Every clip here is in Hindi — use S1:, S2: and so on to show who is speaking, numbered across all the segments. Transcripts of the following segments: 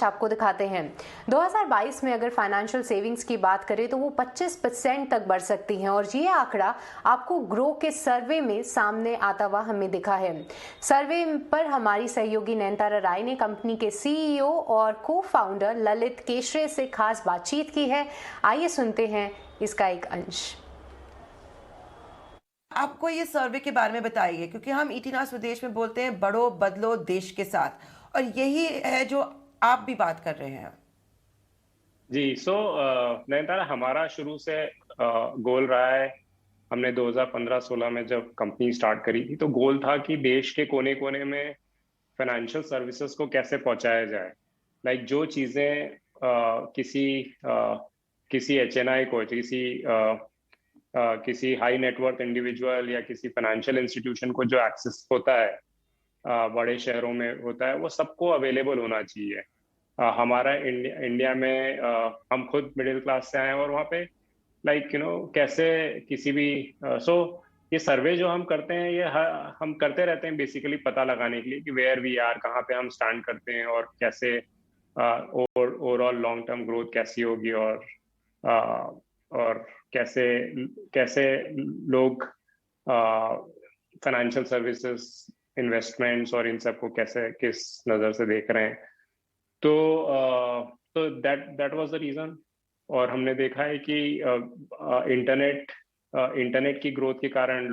S1: आपको दिखाते हैं। 2022 में अगर फाइनेंशियल सेविंग्स की बात करें तो वो 25% तक बढ़ सकती हैं और ये आंकड़ा आपको ग्रो के सर्वे में सामने आता हुआ हमें दिखा है। सर्वे पर हमारी सहयोगी नयनतारा राय ने कंपनी के सीईओ और को फाउंडर ललित केशरे से खास बातचीत की है। आइए सुनते हैं इसका एक अंश।
S2: आपको ये सर्वे के बारे में बताइए, क्योंकि हम ईटीना स्वदेश में बोलते हैं बढ़ो बदलो देश के साथ, और यही है जो आप भी बात कर रहे हैं।
S3: जी, नयनतारा, हमारा शुरू से गोल रहा है। हमने 2015-16 में जब कंपनी स्टार्ट करी थी तो गोल था कि देश के कोने कोने में फाइनेंशियल सर्विसेज को कैसे पहुंचाया जाए। लाइक जो चीज़ें किसी एचएनआई को, किसी हाई नेटवर्थ इंडिविजुअल या किसी फाइनेंशियल इंस्टीट्यूशन को जो एक्सेस होता है, बड़े शहरों में होता है, वो सबको अवेलेबल होना चाहिए। हमारा इंडिया में हम खुद मिडिल क्लास से आए हैं और वहाँ पे कैसे किसी भी ये सर्वे जो हम करते हैं ये हम करते रहते हैं बेसिकली पता लगाने के लिए कि वेयर वी आर, कहाँ पे हम स्टैंड करते हैं और कैसे ओवरऑल लॉन्ग टर्म ग्रोथ कैसी होगी और कैसे कैसे लोग फाइनेंशियल सर्विसेज, इन्वेस्टमेंट्स और इन सबको कैसे किस नज़र से देख रहे हैं। तो दैट वाज द रीजन। और हमने देखा है कि इंटरनेट की ग्रोथ के कारण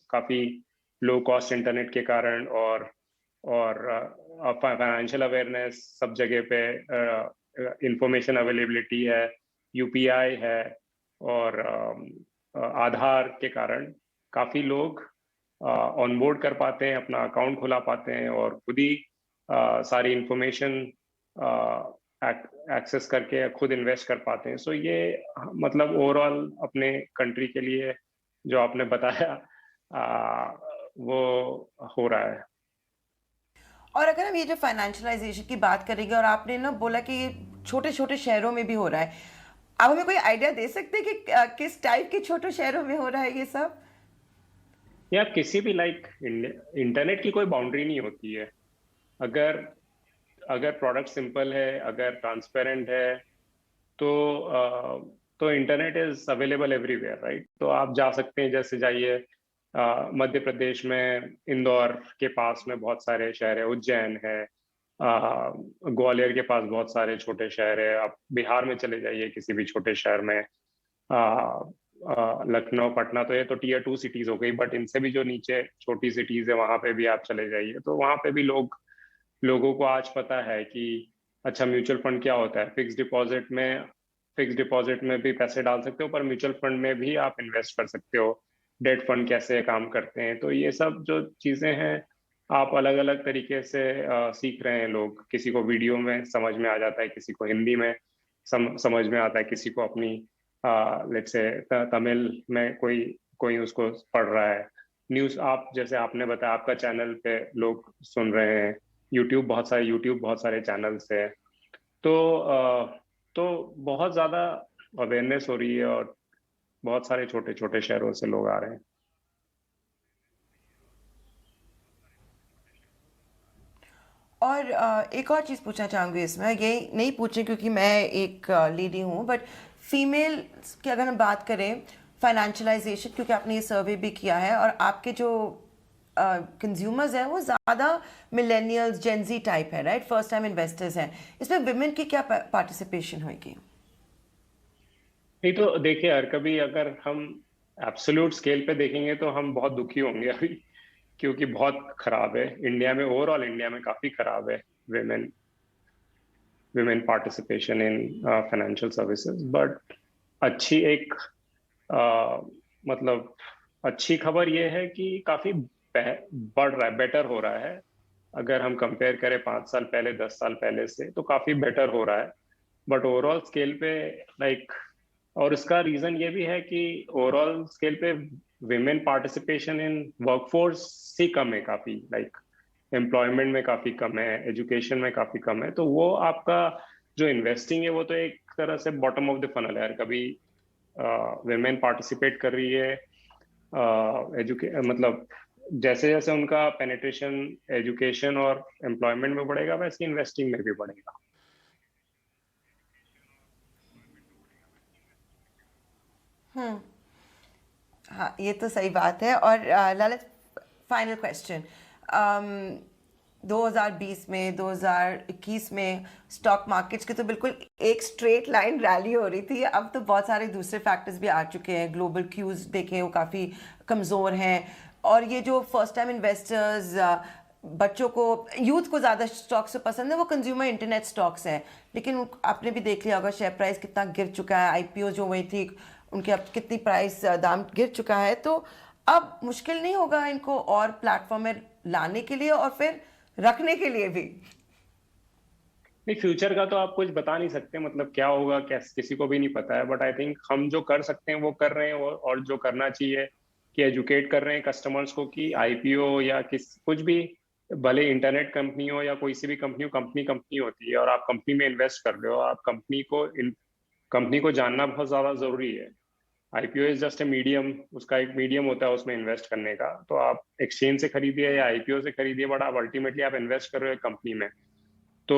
S3: काफी लो कॉस्ट इंटरनेट के कारण और फाइनेंशियल अवेयरनेस सब जगह पे, इंफॉर्मेशन अवेलेबिलिटी है, यूपीआई है और आधार के कारण काफी लोग ऑनबोर्ड कर पाते हैं, अपना अकाउंट खुला पाते हैं और खुद ही सारी इंफॉर्मेशन एक्सेस करके खुद इन्वेस्ट कर पाते हैं। सो ये मतलब ओवरऑल अपने कंट्री के लिए जो आपने बताया वो हो रहा है।
S2: और अगर हम ये जो फाइनेंशियलाइजेशन की बात करेंगे, और आपने ना बोला कि ये छोटे छोटे शहरों में भी हो रहा है, आप हमें कोई आइडिया दे सकते हैं कि किस टाइप के छोटे शहरों में हो रहा है ये सब?
S3: या किसी भी इंटरनेट की कोई बाउंड्री नहीं होती है। अगर प्रोडक्ट सिंपल है, अगर ट्रांसपेरेंट है, तो internet is available everywhere, right? तो आप जा सकते हैं, जैसे जाइए मध्य प्रदेश में इंदौर के पास में बहुत सारे शहर है, उज्जैन है, ग्वालियर के पास बहुत सारे छोटे शहर है। आप बिहार में चले जाइए किसी भी छोटे शहर में, लखनऊ, पटना, तो ये तो टीयर 2 सिटीज हो गई, बट इनसे भी जो नीचे छोटी सिटीज है वहां पे भी आप चले जाइए तो वहां पे भी लोगों को आज पता है कि अच्छा म्यूचुअल फंड क्या होता है। फिक्स डिपॉजिट में भी पैसे डाल सकते हो, पर म्यूचुअल फंड में भी आप इन्वेस्ट कर सकते हो। डेट फंड कैसे काम करते हैं, तो ये सब जो चीजें हैं आप अलग अलग तरीके से सीख रहे हैं लोग। किसी को वीडियो में समझ में आ जाता है, किसी को हिंदी में समझ में आता है, किसी को अपनी लेट्स से तमिल में कोई उसको पढ़ रहा है। न्यूज आप जैसे आपने बताया आपका चैनल पे लोग सुन रहे हैं, यूट्यूब बहुत सारे चैनल्स है। तो बहुत ज्यादा अवेयरनेस हो रही है और बहुत सारे छोटे छोटे शहरों से लोग आ रहे हैं।
S2: और एक और चीज़ पूछना चाहूँगी इसमें, ये नहीं पूछें क्योंकि मैं एक लेडी हूँ, बट फीमेल की अगर हम बात करें फाइनेंशियलाइजेशन, क्योंकि आपने ये सर्वे भी किया है और आपके जो कंज्यूमर्स हैं वो ज़्यादा मिलेनियल्स, जेनजी टाइप है, राइट? फर्स्ट टाइम इन्वेस्टर्स हैं। इसमें विमेन की क्या पार्टिसिपेशन होगी?
S3: नहीं तो देखिए, हर कभी अगर हम एब्सोल्यूट स्केल पे देखेंगे तो हम बहुत दुखी होंगे अभी, क्योंकि बहुत खराब है इंडिया में, ओवरऑल इंडिया में काफी खराब है women participation in financial services. But अच्छी एक मतलब अच्छी खबर ये है कि काफी बढ़ रहा है, बेटर हो रहा है। अगर हम कंपेयर करें 5 साल पहले, 10 साल पहले से, तो काफी बेटर हो रहा है। बट ओवरऑल स्केल पे और इसका रीजन ये भी है कि ओवरऑल स्केल पे विमेन पार्टिसिपेशन इन वर्कफोर्स ही कम है काफी, एम्प्लॉयमेंट में काफी कम है, एजुकेशन में काफी कम है। तो वो आपका जो इन्वेस्टिंग है वो तो एक तरह से बॉटम ऑफ द फनल है। कभी विमेन पार्टिसिपेट कर रही है, मतलब जैसे जैसे उनका पेनिट्रेशन एजुकेशन और एम्प्लॉयमेंट में बढ़ेगा वैसे इन्वेस्टिंग में भी बढ़ेगा।
S2: हाँ, ये तो सही बात है। और ललित, फाइनल क्वेश्चन, 2020 में 2021 में स्टॉक मार्केट्स की तो बिल्कुल एक स्ट्रेट लाइन रैली हो रही थी। अब तो बहुत सारे दूसरे फैक्टर्स भी आ चुके हैं। ग्लोबल क्यूज देखें, वो काफ़ी कमज़ोर हैं। और ये जो फर्स्ट टाइम इन्वेस्टर्स, बच्चों को, यूथ को ज़्यादा स्टॉक्स से पसंद है, वो कंज्यूमर इंटरनेट स्टॉक्स हैं। लेकिन आपने भी देख लिया होगा शेयर प्राइस कितना गिर चुका है। आईपीओ जो हुई थी उनके अब कितनी प्राइस दाम गिर चुका है। तो अब मुश्किल नहीं होगा इनको और प्लेटफॉर्म में लाने के लिए और फिर रखने के लिए भी?
S3: नहीं, फ्यूचर का तो आप कुछ बता नहीं सकते, मतलब क्या होगा कैसे किसी को भी नहीं पता है। बट आई थिंक हम जो कर सकते हैं वो कर रहे हैं, और जो करना चाहिए कि एजुकेट कर रहे हैं कस्टमर्स को कि आईपीओ या कुछ भी, भले इंटरनेट कंपनी हो या कोई सी भी कंपनी हो, कंपनी होती है और आप कंपनी में इन्वेस्ट कर रहे हो, आप कंपनी को जानना बहुत ज्यादा जरूरी है। IPO is just a medium, उसका एक मीडियम होता है उसमें इन्वेस्ट करने का। तो आप एक्सचेंज से खरीदिए या आईपीओ से खरीदिए, बट आप अल्टीमेटली आप इन्वेस्ट कर रहे हो कंपनी में। तो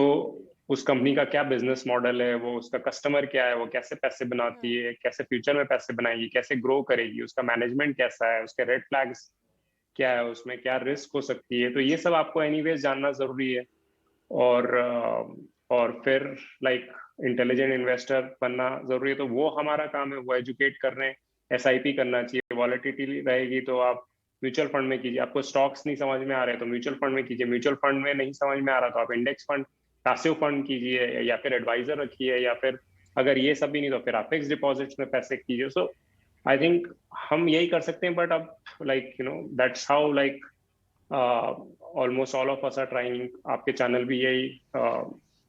S3: उस कंपनी का क्या बिजनेस मॉडल है, वो उसका कस्टमर क्या है, वो कैसे पैसे बनाती है, कैसे फ्यूचर में पैसे बनाएगी, कैसे ग्रो करेगी, उसका मैनेजमेंट कैसा है, उसके रेड फ्लैग्स क्या है, उसमें क्या रिस्क हो सकती है। तो ये सब आपको एनीवेज जानना जरूरी है। और फिर लाइक इंटेलिजेंट इन्वेस्टर बनना जरूरी है। तो वो हमारा काम है, वो एजुकेट कर रहे हैं। एसआईपी करना चाहिए, वॉलेटिलिटी रहेगी तो आप म्यूचुअल फंड में कीजिए। आपको स्टॉक्स नहीं समझ में आ रहे तो म्यूचुअल फंड में कीजिए। म्यूचुअल फंड में नहीं समझ में आ रहा तो आप इंडेक्स फंड, पैसिव फंड कीजिए, या फिर एडवाइजर रखिए, या फिर अगर ये सब भी नहीं तो फिर आप फिक्स डिपॉजिट्स में पैसे कीजिए। सो आई थिंक हम यही कर सकते हैं। बट अब like that's how like almost all of us are trying. आपके चैनल भी यही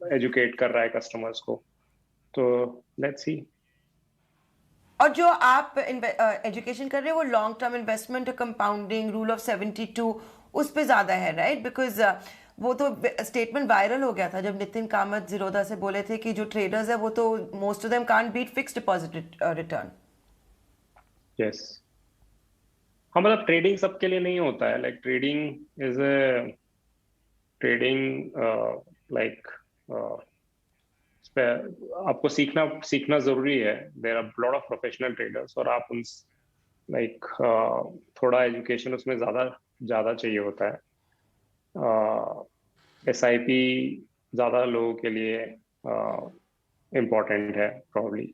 S3: एजुकेट कर रहा है कस्टमर्स को। तो लेट्स सी।
S2: और जो आप एजुकेशन कर रहे हैं वो long term investment, compounding, rule of 72, उस पे ज़्यादा है, राइट? बिकॉज वो तो स्टेटमेंट वायरल हो गया था जब नितिन कामत ज़ीरोधा से बोले थे कि जो ट्रेडर्स है वो तो most of them can't beat fixed deposit return.
S3: Yes, हाँ, मतलब ट्रेडिंग सबके लिए नहीं होता है। Like trading is a like आपको सीखना जरूरी है। There are lot of professional traders, और आप उन लाइक थोड़ा एजुकेशन उसमें ज़्यादा चाहिए होता है। एसआईपी ज़्यादा लोगों के लिए इम्पोर्टेंट है प्रॉब्ली।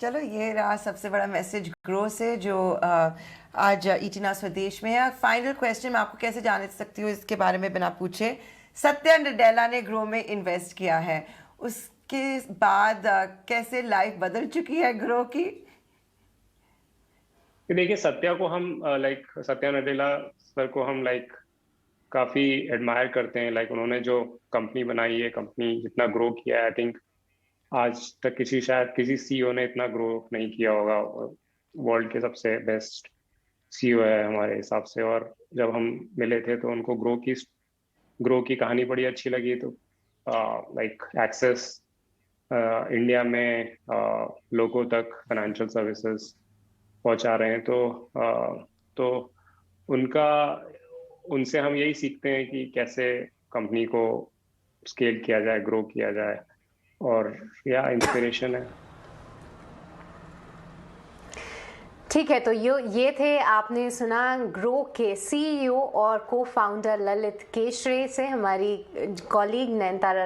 S2: चलो, ये रहा सबसे बड़ा मैसेज ग्रो से जो आज इटिना स्वदेश में है। फाइनल क्वेश्चन, मैं आपको कैसे जान सकती हूँ इसके बारे में बिना पूछे? सत्या नडेला ने ग्रो में इन्वेस्ट किया है, उसके बाद कैसे लाइफ बदल चुकी है ग्रो की?
S3: देखिए, सत्या नडेला सर को हम काफी एडमायर करते हैं। उन्होंने जो कंपनी बनाई है, कंपनी जितना ग्रो किया है, आई थिंक आज तक शायद किसी सीईओ ने इतना ग्रो नहीं किया होगा। वर्ल्ड के सबसे बेस्ट सीईओ है हमारे हिसाब से। और जब हम मिले थे तो उनको ग्रो की कहानी बड़ी अच्छी लगी। तो एक्सेस इंडिया में लोगों तक फाइनेंशियल सर्विसेज पहुंचा रहे हैं। तो उनसे हम यही सीखते हैं कि कैसे कंपनी को स्केल किया जाए, ग्रो किया जाए, और इंस्पिरेशन है।
S1: ठीक है, तो ये थे, आपने सुना ग्रो के सीईओ और को फाउंडर ललित केशरे से हमारी कॉलीग नयनतारा